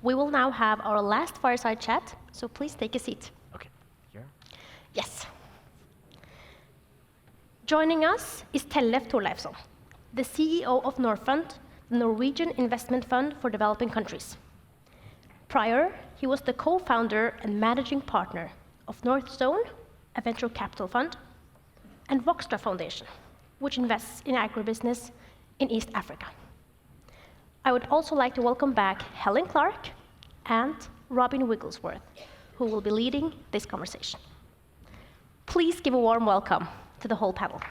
We will now have our last fireside chat, so please take a seat. Okay, here? Yes. Joining us is Tellef Thorleifsson, the CEO of Norfund, the Norwegian investment fund for developing countries. Prior, he was the co-founder and managing partner of Northstone, a venture capital fund, and Voxtra Foundation, which invests in agribusiness in East Africa. I would also like to welcome back Helen Clark and Robin Wigglesworth, who will be leading this conversation. Please give a warm welcome to the whole panel.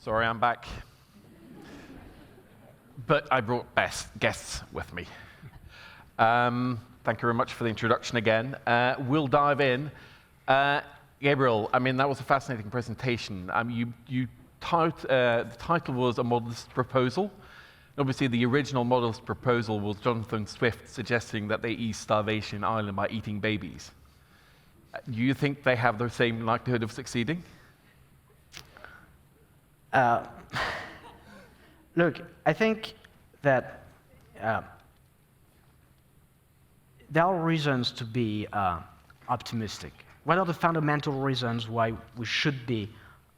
Sorry, I'm back. But I brought guests with me. Thank you very much for the introduction again. We'll dive in. Gabriel, I mean, that was a fascinating presentation. The title was A Modest Proposal. Obviously, the original modest proposal was Jonathan Swift suggesting that they ease starvation in Ireland by eating babies. Do you think they have the same likelihood of succeeding? Look, I think that there are reasons to be optimistic. What are the fundamental reasons why we should be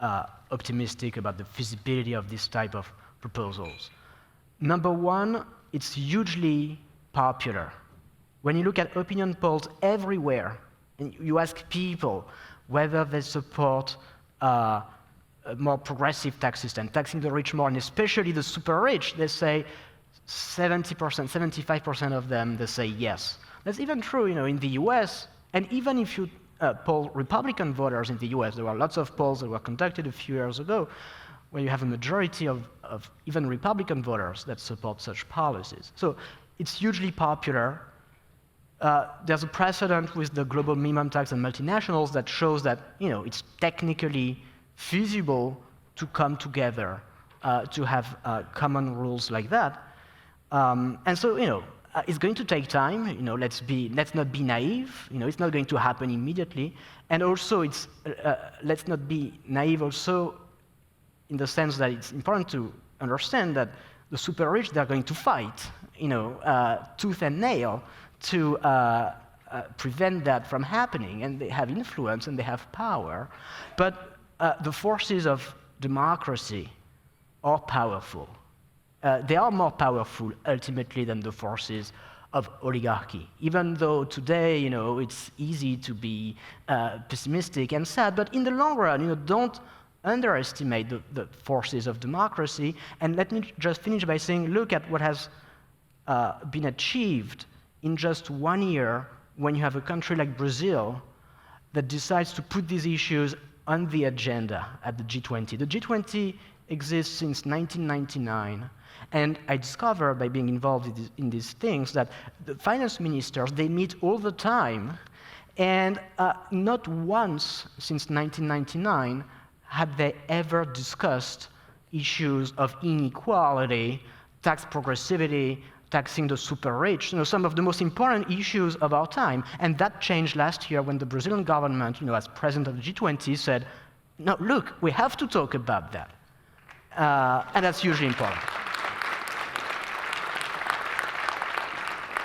optimistic about the feasibility of this type of proposals? Number one, it's hugely popular. When you look at opinion polls everywhere, and you ask people whether they support a more progressive tax system, taxing the rich more, and especially the super rich, they say 70%, 75% of them, they say yes. That's even true, in the US, and even if you poll Republican voters in the US, there were lots of polls that were conducted a few years ago, where you have a majority of even Republican voters that support such policies. So it's hugely popular. There's a precedent with the global minimum tax and multinationals that shows that it's technically feasible to come together to have common rules like that. And so it's going to take time. Let's not be naive. It's not going to happen immediately. And also, let's not be naive also in the sense that it's important to understand that the super rich, they're going to fight, tooth and nail to prevent that from happening. And they have influence and they have power. But the forces of democracy are powerful. They are more powerful ultimately than the forces of oligarchy. Even though today, it's easy to be pessimistic and sad, but in the long run, don't underestimate the forces of democracy. And let me just finish by saying, look at what has been achieved in just 1 year when you have a country like Brazil that decides to put these issues on the agenda at the G20. The G20 exists since 1999, and I discovered by being involved in these things that the finance ministers, they meet all the time, and not once since 1999 had they ever discussed issues of inequality, tax progressivity, taxing the super rich, some of the most important issues of our time. And that changed last year when the Brazilian government, as president of the G20, said, no, look, we have to talk about that. And that's hugely important.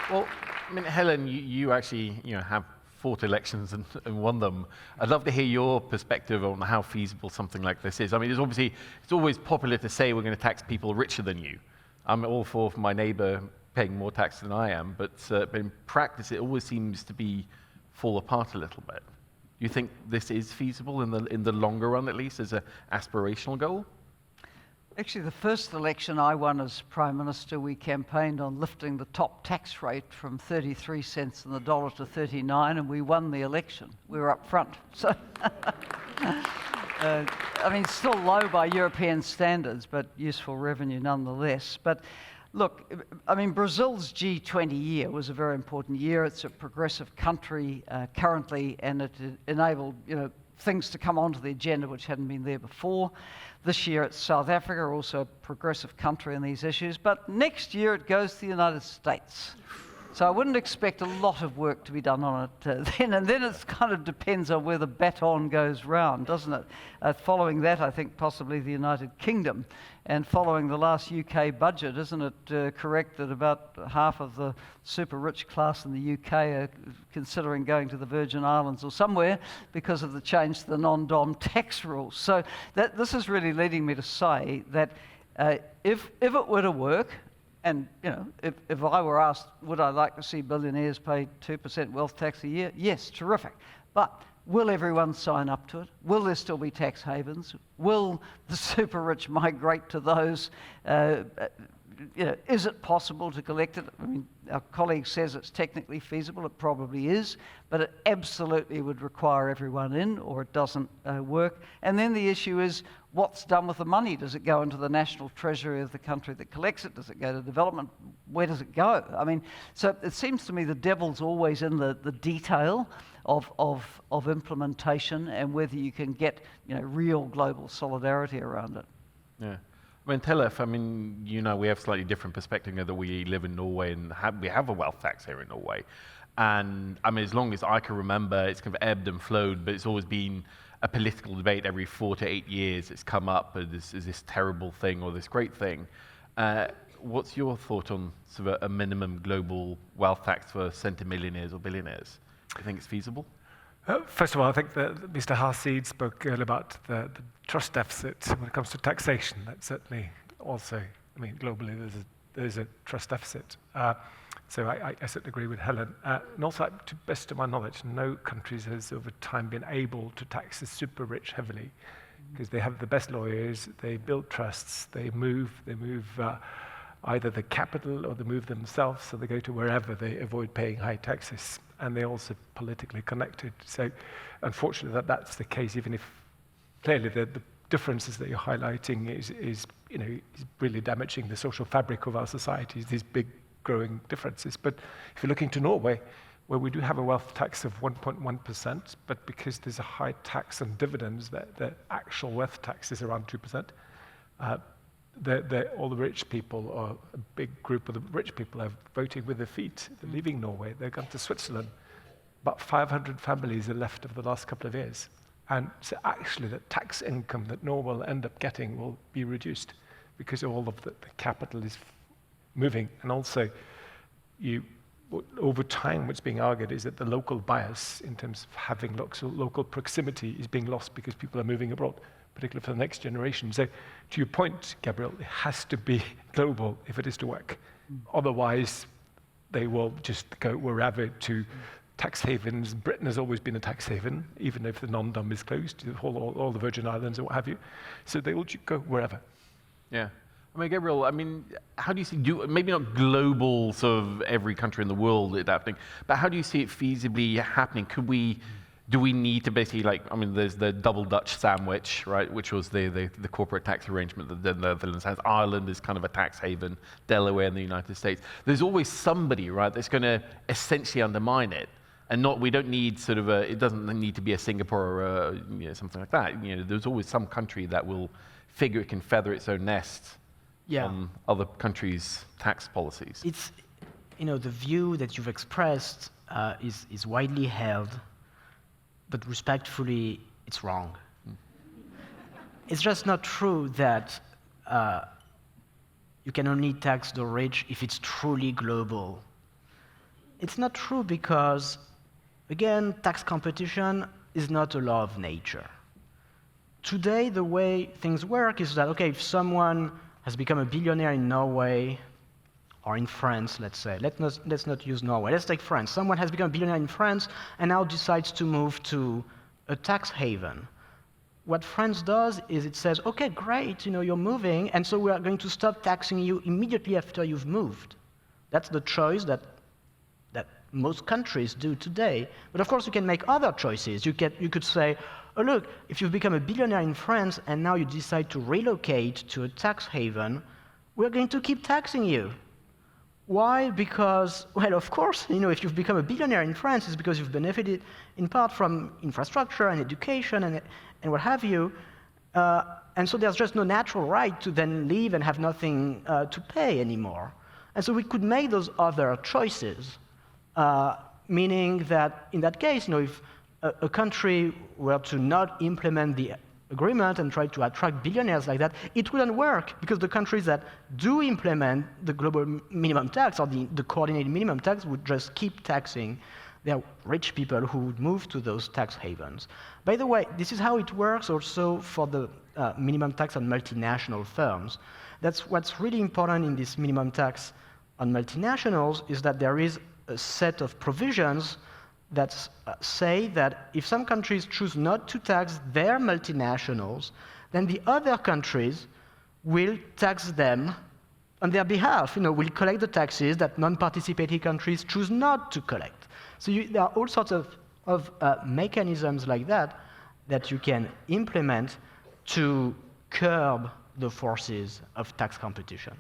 Well, I mean, Helen, you actually have fought elections and won them. I'd love to hear your perspective on how feasible something like this is. I mean, it's always popular to say we're going to tax people richer than you. I'm all for my neighbor paying more tax than I am, but in practice, it always seems to fall apart a little bit. Do you think this is feasible in the longer run, at least, as an aspirational goal? Actually, the first election I won as Prime Minister, we campaigned on lifting the top tax rate from 33 cents on the dollar to 39, and we won the election. We were up front. So, it's still low by European standards, but useful revenue nonetheless. But look, Brazil's G20 year was a very important year. It's a progressive country currently, and it enabled things to come onto the agenda which hadn't been there before. This year it's South Africa, also a progressive country in these issues. But next year it goes to the United States. So I wouldn't expect a lot of work to be done on it then, and then it kind of depends on where the baton goes round, doesn't it? Following that, I think possibly the United Kingdom, and following the last UK budget, isn't it correct that about half of the super rich class in the UK are considering going to the Virgin Islands or somewhere because of the change to the non-dom tax rules? So this is really leading me to say that if it were to work, and if I were asked, would I like to see billionaires pay 2% wealth tax a year? Yes, terrific. But will everyone sign up to it? Will there still be tax havens? Will the super rich migrate to those? Is it possible to collect it? I mean, our colleague says it's technically feasible. It probably is, but it absolutely would require everyone in, or it doesn't work. And then the issue is, what's done with the money? Does it go into the national treasury of the country that collects it? Does it go to development? Where does it go? I mean, so it seems to me the devil's always in the detail of implementation and whether you can get real global solidarity around it. Yeah. I mean, Tellef, we have slightly different perspective that we live in Norway and we have a wealth tax here in Norway. And I mean, as long as I can remember, it's kind of ebbed and flowed, but it's always been a political debate every 4 to 8 years. It's come up as this terrible thing or this great thing. What's your thought on sort of a minimum global wealth tax for centimillionaires or billionaires? Do you think it's feasible? First of all, I think that Mr. Hasid spoke earlier about the trust deficit when it comes to taxation. That's certainly also, globally there's a trust deficit. So I certainly agree with Helen. And also, to best of my knowledge, no countries has over time been able to tax the super rich heavily because they have the best lawyers, they build trusts, they move either the capital or they move themselves, so they go to wherever they avoid paying high taxes. And they're also politically connected. So unfortunately that's the case, even if clearly the differences that you're highlighting is really damaging the social fabric of our societies, these big growing differences. But if you're looking to Norway, where we do have a wealth tax of 1.1%, but because there's a high tax on dividends, the actual wealth tax is around 2%. All the rich people, or a big group of the rich people, are voting with their feet. They're leaving Norway. They're going to Switzerland. About 500 families are left over the last couple of years. And so actually the tax income that Norway will end up getting will be reduced because all of the capital is moving. And also, over time, what's being argued is that the local bias in terms of having local proximity is being lost because people are moving abroad, particularly for the next generation. So to your point, Gabriel, it has to be global if it is to work. Otherwise, they will just go wherever to tax havens. Britain has always been a tax haven, even if the non-dom is closed, all the Virgin Islands and what have you. So they will go wherever. Yeah. Gabriel, how do you see, maybe not global, sort of every country in the world adapting, but how do you see it feasibly happening? Do we need to basically, there's the double Dutch sandwich, right, which was the corporate tax arrangement that the Netherlands has. Ireland is kind of a tax haven, Delaware in the United States. There's always somebody, right, that's going to essentially undermine it. And we don't need it doesn't need to be a Singapore or something like that. There's always some country that will figure it can feather its own nest on other countries' tax policies. It's, the view that you've expressed is widely held, but respectfully, it's wrong. It's just not true that you can only tax the rich if it's truly global. It's not true because, again, tax competition is not a law of nature. Today, the way things work is that, okay, if someone has become a billionaire in Norway, or in France, let's say. Let's not use Norway. Let's take France. Someone has become a billionaire in France and now decides to move to a tax haven. What France does is it says, okay, great, you're moving, and so we are going to stop taxing you immediately after you've moved. That's the choice that most countries do today. But of course, you can make other choices. You could say, oh, look, if you've become a billionaire in France and now you decide to relocate to a tax haven, we're going to keep taxing you. Why? Because, well, of course, if you've become a billionaire in France, it's because you've benefited in part from infrastructure and education and what have you. And so there's just no natural right to then leave and have nothing to pay anymore. And so we could make those other choices. meaning that in that case, if a country were to not implement the agreement and try to attract billionaires like that, it wouldn't work, because the countries that do implement the global minimum tax or the coordinated minimum tax would just keep taxing their rich people who would move to those tax havens. By the way, this is how it works also for the minimum tax on multinational firms. That's what's really important in this minimum tax on multinationals, is that there is a set of provisions that say that if some countries choose not to tax their multinationals, then the other countries will tax them on their behalf. Will collect the taxes that non-participating countries choose not to collect. So there are all sorts of mechanisms like that that you can implement to curb the forces of tax competition.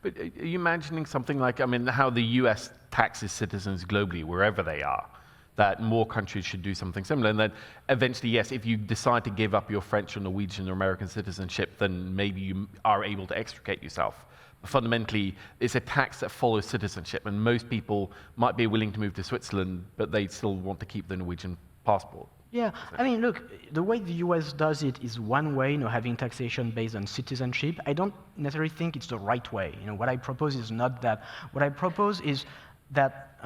But are you imagining something like, how the US taxes citizens globally, wherever they are, that more countries should do something similar, and that eventually, yes, if you decide to give up your French or Norwegian or American citizenship, then maybe you are able to extricate yourself. But fundamentally, it's a tax that follows citizenship, and most people might be willing to move to Switzerland, but they still want to keep the Norwegian passport. Yeah, look, the way the US does it is one way, having taxation based on citizenship. I don't necessarily think it's the right way. What I propose is not that. What I propose is that,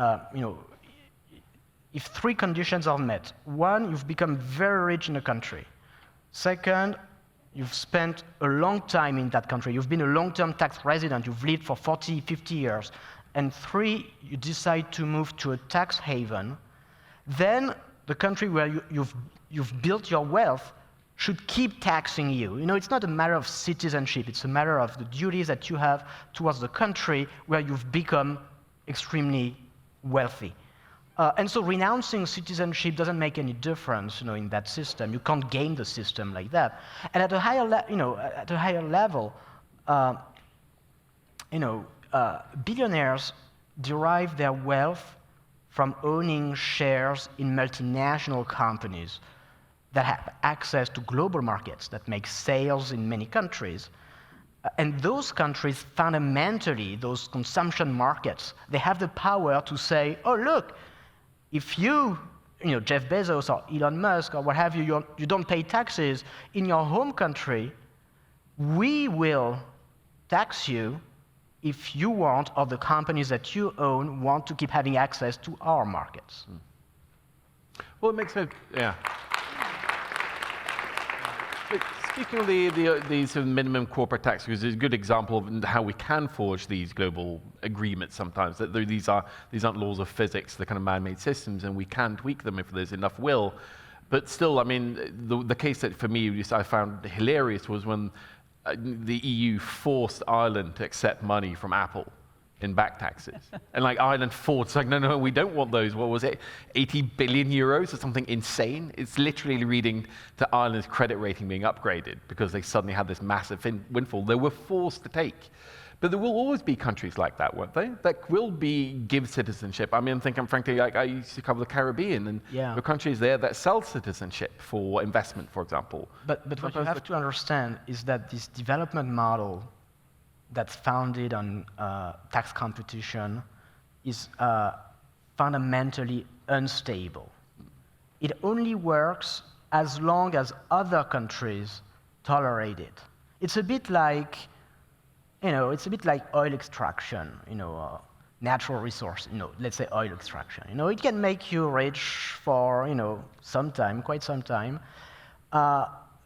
if three conditions are met: one, you've become very rich in a country; second, you've spent a long time in that country, you've been a long-term tax resident, you've lived for 40, 50 years; and three, you decide to move to a tax haven, then the country where you've built your wealth should keep taxing you. It's not a matter of citizenship, it's a matter of the duties that you have towards the country where you've become extremely wealthy. And so renouncing citizenship doesn't make any difference, in that system. You can't game the system like that. And at a higher level, billionaires derive their wealth from owning shares in multinational companies that have access to global markets, that make sales in many countries. And those countries, fundamentally, those consumption markets, they have the power to say, oh, look, if you, Jeff Bezos or Elon Musk or what have you, you don't pay taxes in your home country, we will tax you if you want, or the companies that you own want to keep having access to our markets. Well, it makes sense, yeah. But speaking of the sort of minimum corporate tax, because it's a good example of how we can forge these global agreements sometimes, that these aren't laws of physics, they're kind of man-made systems, and we can tweak them if there's enough will. But still, the case that for me I found hilarious was when the EU forced Ireland to accept money from Apple in back taxes. And Ireland fought, it's no, we don't want those. What was it, 80 billion euros or something insane? It's literally leading to Ireland's credit rating being upgraded because they suddenly had this massive windfall they were forced to take. But there will always be countries like that, won't they? That will give citizenship. I'm thinking, frankly, I used to cover the Caribbean, and there are countries there that sell citizenship for investment, for example. But what you have to understand is that this development model that's founded on tax competition is fundamentally unstable. It only works as long as other countries tolerate it. It's a bit like oil extraction, natural resource, let's say oil extraction. It can make you rich for, quite some time,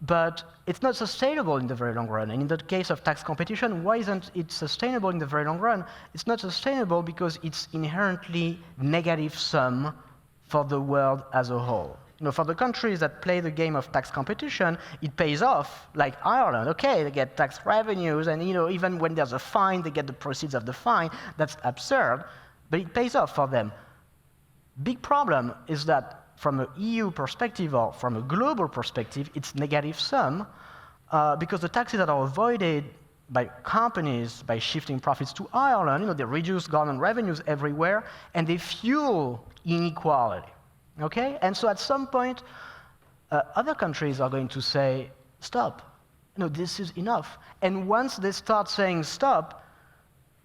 but it's not sustainable in the very long run. And in the case of tax competition, why isn't it sustainable in the very long run? It's not sustainable because it's inherently negative sum for the world as a whole. For the countries that play the game of tax competition, it pays off, like Ireland. Okay, they get tax revenues, and even when there's a fine, they get the proceeds of the fine. That's absurd, but it pays off for them. Big problem is that from an EU perspective or from a global perspective, it's negative sum because the taxes that are avoided by companies by shifting profits to Ireland, they reduce government revenues everywhere, and they fuel inequality. Okay? And so at some point, other countries are going to say, stop. This is enough. And once they start saying stop,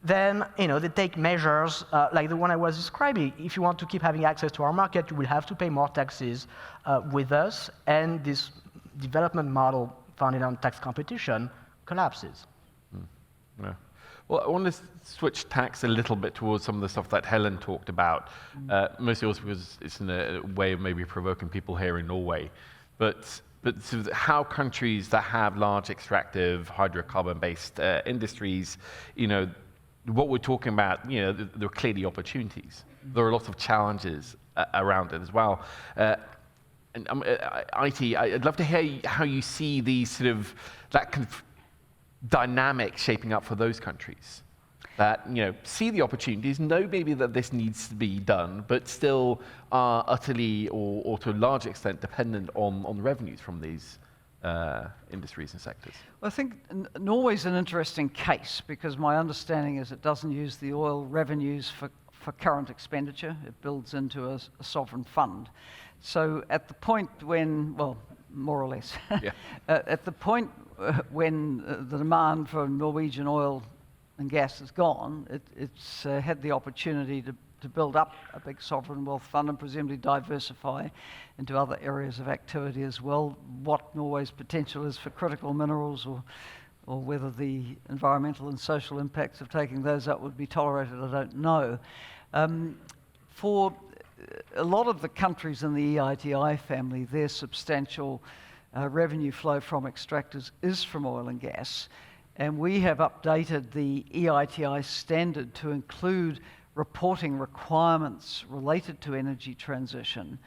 then they take measures like the one I was describing. If you want to keep having access to our market, you will have to pay more taxes with us, and this development model founded on tax competition collapses. Yeah. Well, I want to switch tacks a little bit towards some of the stuff that Helen talked about, mostly also because it's in a way of maybe provoking people here in Norway. But sort of how countries that have large extractive hydrocarbon-based industries, what we're talking about, there are clearly opportunities. There are lots of challenges around it as well. And IT, I'd love to hear how you see these that kind of dynamic shaping up for those countries that see the opportunities, know maybe that this needs to be done, but still are utterly or to a large extent dependent on revenues from these industries and sectors. Well, I think Norway's an interesting case because my understanding is it doesn't use the oil revenues for current expenditure. It builds into a sovereign fund. So at the point when, well, more or less, Yeah. At the point when the demand for Norwegian oil and gas is gone, it's had the opportunity to build up a big sovereign wealth fund and presumably diversify into other areas of activity as well. What Norway's potential is for critical minerals or whether the environmental and social impacts of taking those up would be tolerated, I don't know. For a lot of the countries in the EITI family, their substantial revenue flow from extractors is from oil and gas. And we have updated the EITI standard to include reporting requirements related to energy transition.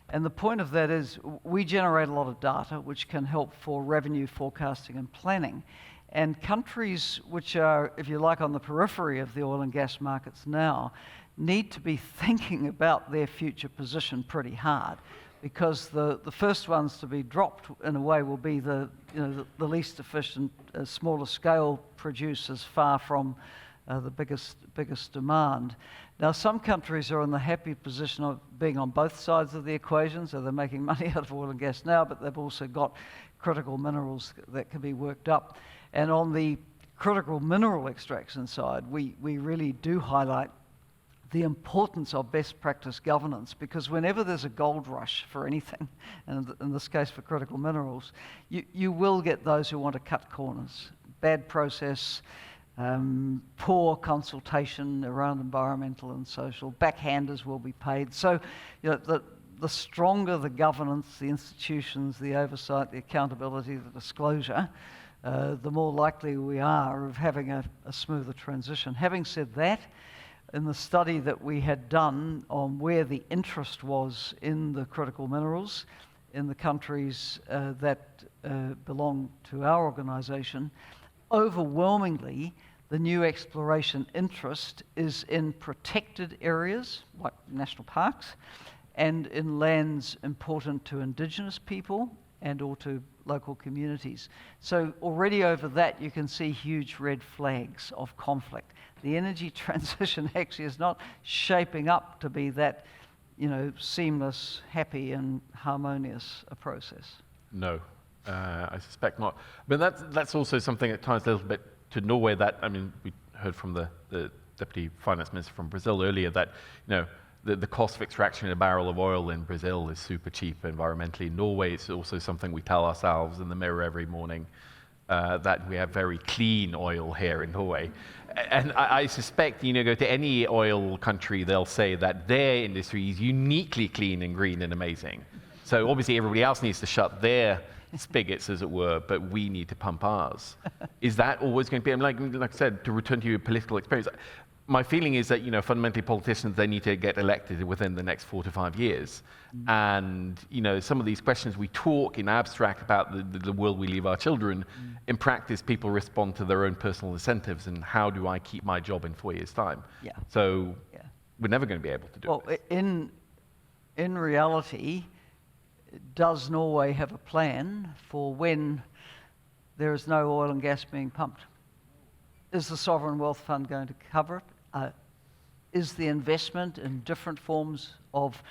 And the point of that is we generate a lot of data which can help for revenue forecasting and planning. And countries which are, if you like, on the periphery of the oil and gas markets now need to be thinking about their future position pretty hard, because the first ones to be dropped in a way will be the least efficient, smaller scale producers far from the biggest demand. Now, some countries are in the happy position of being on both sides of the equation, so they're making money out of oil and gas now, but they've also got critical minerals that can be worked up. And on the critical mineral extraction side, we really do highlight the importance of best practice governance, because whenever there's a gold rush for anything, and in this case for critical minerals, you will get those who want to cut corners. Bad process, poor consultation around environmental and social, backhanders will be paid. So the stronger the governance, the institutions, the oversight, the accountability, the disclosure, the more likely we are of having a smoother transition. Having said that, in the study that we had done on where the interest was in the critical minerals in the countries that belong to our organisation, overwhelmingly the new exploration interest is in protected areas like national parks and in lands important to Indigenous people and or to local communities. So already over that you can see huge red flags of conflict. The energy transition actually is not shaping up to be that, seamless, happy and harmonious a process. No, I suspect not. But that's also something that ties a little bit to Norway. That, I mean, we heard from the Deputy Finance Minister from Brazil earlier that, the cost of extraction in a barrel of oil in Brazil is super cheap environmentally. In Norway, it's also something we tell ourselves in the mirror every morning, that we have very clean oil here in Norway. And I suspect, go to any oil country, they'll say that their industry is uniquely clean and green and amazing. So obviously everybody else needs to shut their spigots, as it were, but we need to pump ours. Is that always going to be, like I said, to return to your political experience, my feeling is that, fundamentally politicians, they need to get elected within the next 4 to 5 years. And, some of these questions we talk in abstract about the world we leave our children. In practice, people respond to their own personal incentives and how do I keep my job in 4 years' time? Yeah. So we're never going to be able to do it. Well, in reality, does Norway have a plan for when there is no oil and gas being pumped? Is the Sovereign Wealth Fund going to cover it? Is the investment in different forms of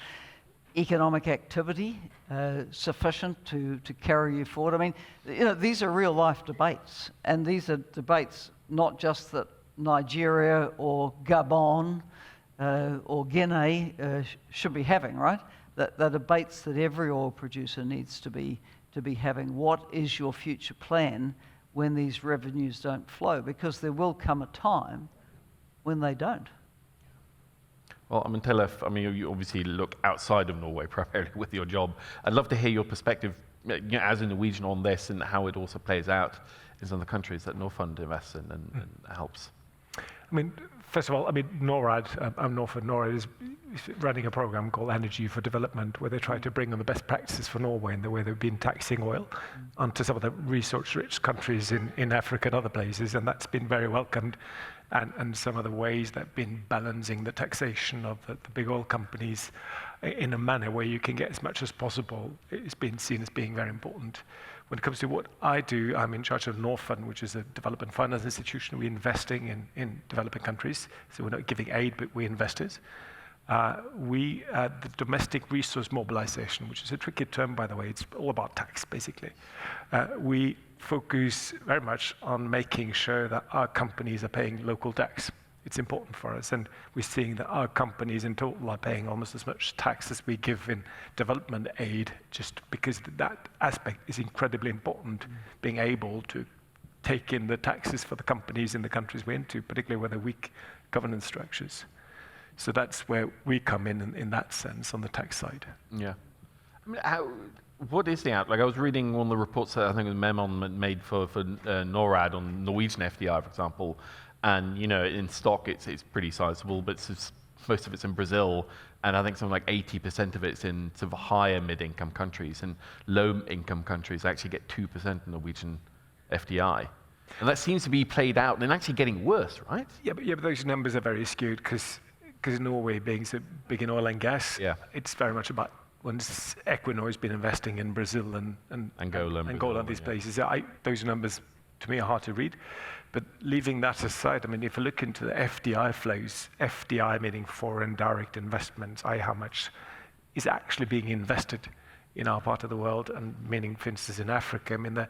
economic activity sufficient to carry you forward? I mean, these are real life debates, and these are debates not just that Nigeria or Gabon or Guinea should be having, right? The debates that every oil producer needs to be having. What is your future plan when these revenues don't flow? Because there will come a time when they don't. Well, I mean, Tellef, I mean, you obviously look outside of Norway primarily with your job. I'd love to hear your perspective, as a Norwegian, on this and how it also plays out in some of the countries that Norfund invests in and helps. I mean, first of all, I mean, Norad, I'm Norfund. Norad is running a program called Energy for Development, where they try to bring on the best practices for Norway and the way they've been taxing oil onto some of the resource-rich countries in Africa and other places, and that's been very welcomed. And some of the ways that have been balancing the taxation of the big oil companies in a manner where you can get as much as possible, it's been seen as being very important. When it comes to what I do, I'm in charge of Norfund, which is a development finance institution. We're investing in developing countries, so we're not giving aid, but we're investors. The domestic resource mobilization, which is a tricky term, by the way, it's all about tax, basically. We focus very much on making sure that our companies are paying local tax. It's important for us, and we're seeing that our companies in total are paying almost as much tax as we give in development aid, just because that aspect is incredibly important, being able to take in the taxes for the companies in the countries we're into, particularly where there are weak governance structures. So that's where we come in that sense, on the tax side. Yeah. I mean, what is the outlook? I was reading one of the reports that I think was Memon made for NORAD on Norwegian FDI, for example, and in stock it's pretty sizable, but most of it's in Brazil, and I think something like 80% of it's in sort of higher mid-income countries, and low-income countries actually get 2% in Norwegian FDI. And that seems to be played out and actually getting worse, right? Yeah, but those numbers are very skewed because Norway being so big in oil and gas, it's very much about once Equinor's been investing in Brazil and Angola and these places. Those numbers, to me, are hard to read. But leaving that aside, I mean, if you look into the FDI flows, FDI meaning foreign direct investments, how much is actually being invested in our part of the world, and meaning, for instance, in Africa, I mean,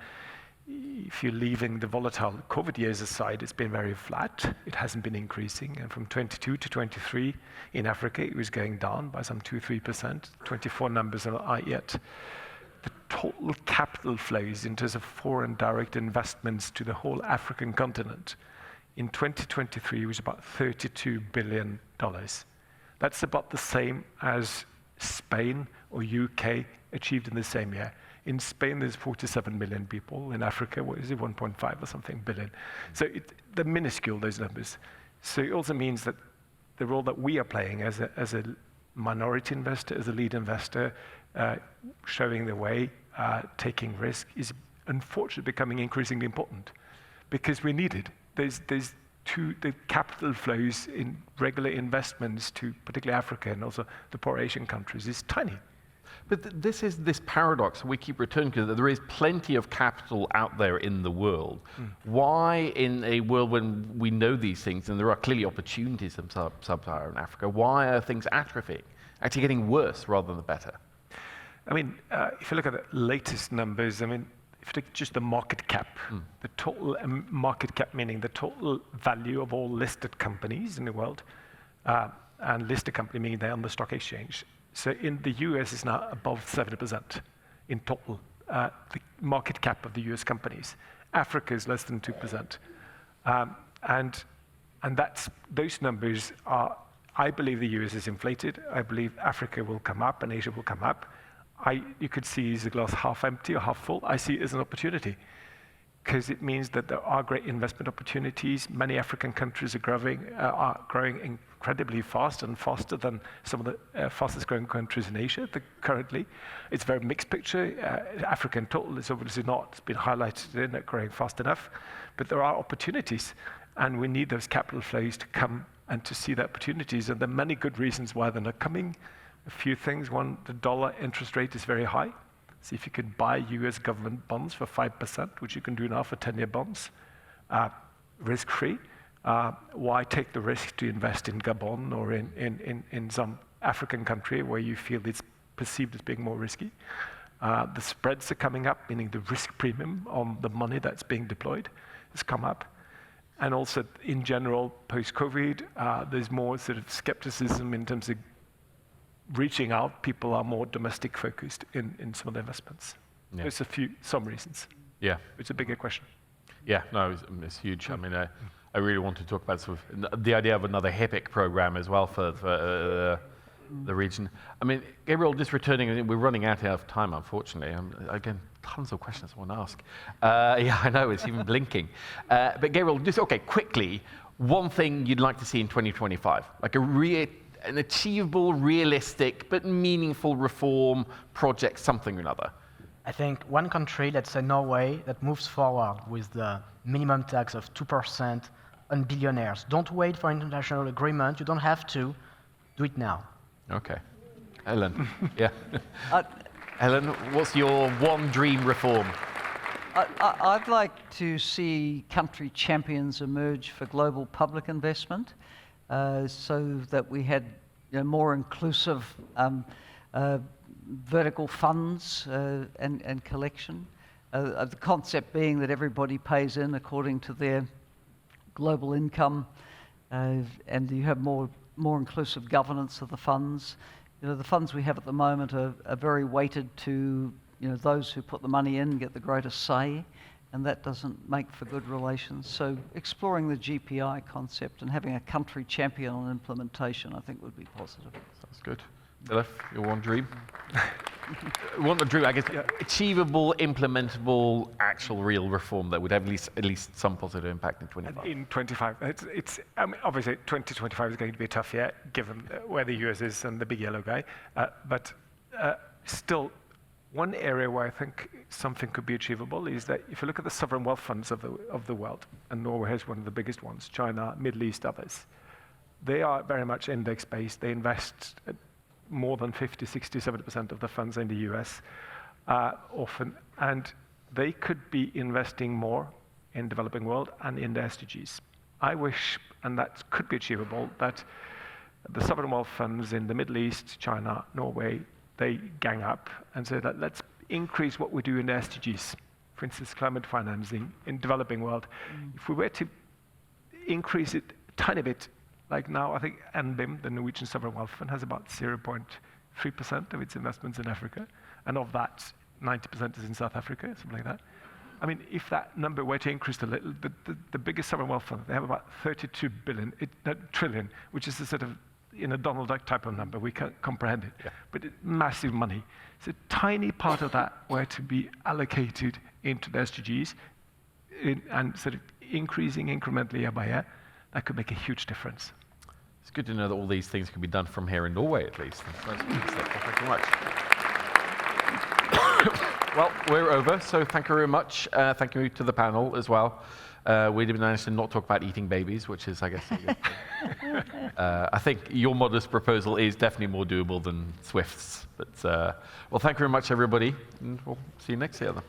if you're leaving the volatile COVID years aside, it's been very flat. It hasn't been increasing. And from 22 to 23 in Africa, it was going down by some 2-3%. 24 numbers are not out yet. The total capital flows in terms of foreign direct investments to the whole African continent in 2023 was about $32 billion. That's about the same as Spain or UK achieved in the same year. In Spain, there's 47 million people. In Africa, what is it, 1.5 or something billion? So they're minuscule, those numbers. So it also means that the role that we are playing as a minority investor, as a lead investor, showing the way, taking risk, is unfortunately becoming increasingly important because we need it. The capital flows in regular investments to particularly Africa and also the poor Asian countries is tiny. But this is this paradox we keep returning to, that there is plenty of capital out there in the world. Why, in a world when we know these things, and there are clearly opportunities in sub-Saharan Africa, why are things atrophying, actually getting worse rather than better? I mean, if you look at the latest numbers, I mean, if you take just the market cap, the total market cap, meaning the total value of all listed companies in the world, and listed company meaning they're on the stock exchange. So in the US, it's now above 70% in total, the market cap of the US companies. Africa is less than 2%. And those numbers are, I believe the US is inflated. I believe Africa will come up and Asia will come up. You could see, is the glass half empty or half full? I see it as an opportunity because it means that there are great investment opportunities. Many African countries are growing incredibly fast and faster than some of the fastest growing countries in Asia currently. It's a very mixed picture. Africa in total is obviously not been highlighted in it growing fast enough, but there are opportunities and we need those capital flows to come and to see the opportunities. And there are many good reasons why they're not coming. A few things. One, the dollar interest rate is very high. So if you could buy US government bonds for 5%, which you can do now for 10-year bonds, risk-free, why take the risk to invest in Gabon or in some African country where you feel it's perceived as being more risky? The spreads are coming up, meaning the risk premium on the money that's being deployed has come up. And also, in general, post-COVID, there's more sort of skepticism in terms of reaching out. People are more domestic focused in some of the investments. Yeah. There's some reasons. Yeah. It's a bigger question. Yeah, no, it's huge. I mean, I really want to talk about sort of the idea of another HIPIC program as well for the region. I mean, Gabriel, just returning, we're running out of time, unfortunately. Again, tons of questions I want to ask. Yeah, I know, it's even blinking. But Gabriel, just, okay, quickly, one thing you'd like to see in 2025, like an achievable, realistic, but meaningful reform project, something or another. I think one country, let's say Norway, that moves forward with the minimum tax of 2% on billionaires. Don't wait for international agreement. You don't have to. Do it now. Okay. Helen, yeah. Helen, what's your one dream reform? I'd like to see country champions emerge for global public investment, so that we had more inclusive vertical funds and collection. The concept being that everybody pays in according to their global income, and you have more inclusive governance of the funds. The funds we have at the moment are very weighted to those who put the money in get the greatest say, and that doesn't make for good relations. So exploring the GPI concept and having a country champion on implementation, I think, would be positive. Sounds good. Tellef, your one dream? One dream, I guess, achievable, implementable, actual real reform that would have at least some positive impact in 25. In 25, I mean, obviously 2025 is going to be a tough year, given where the US is and the big yellow guy. But still, one area where I think something could be achievable is that if you look at the sovereign wealth funds of the world, and Norway has one of the biggest ones, China, Middle East, others, they are very much index-based. They invest more than 50, 60, 70% of the funds in the US often, and they could be investing more in developing world and in the SDGs. I wish, and that could be achievable, that the sovereign wealth funds in the Middle East, China, Norway, they gang up and say that let's increase what we do in the SDGs. For instance, climate financing in developing world. If we were to increase it a tiny bit, like now, I think NBIM, the Norwegian Sovereign Wealth Fund, has about 0.3% of its investments in Africa, and of that, 90% is in South Africa, something like that. I mean, if that number were to increase a little, the biggest sovereign wealth fund, they have about 32 trillion, which is a sort of Donald Duck type of number. We can't comprehend it, but it's massive money. So a tiny part of that were to be allocated into the SDGs and sort of increasing incrementally year by year, that could make a huge difference. It's good to know that all these things can be done from here in Norway, at least. Thank you very much. Well, we're over, so thank you very much. Thank you to the panel as well. We did manage to not talk about eating babies, which is, I guess, a good thing. I think your modest proposal is definitely more doable than Swift's. But, well, thank you very much, everybody, and we'll see you next year then.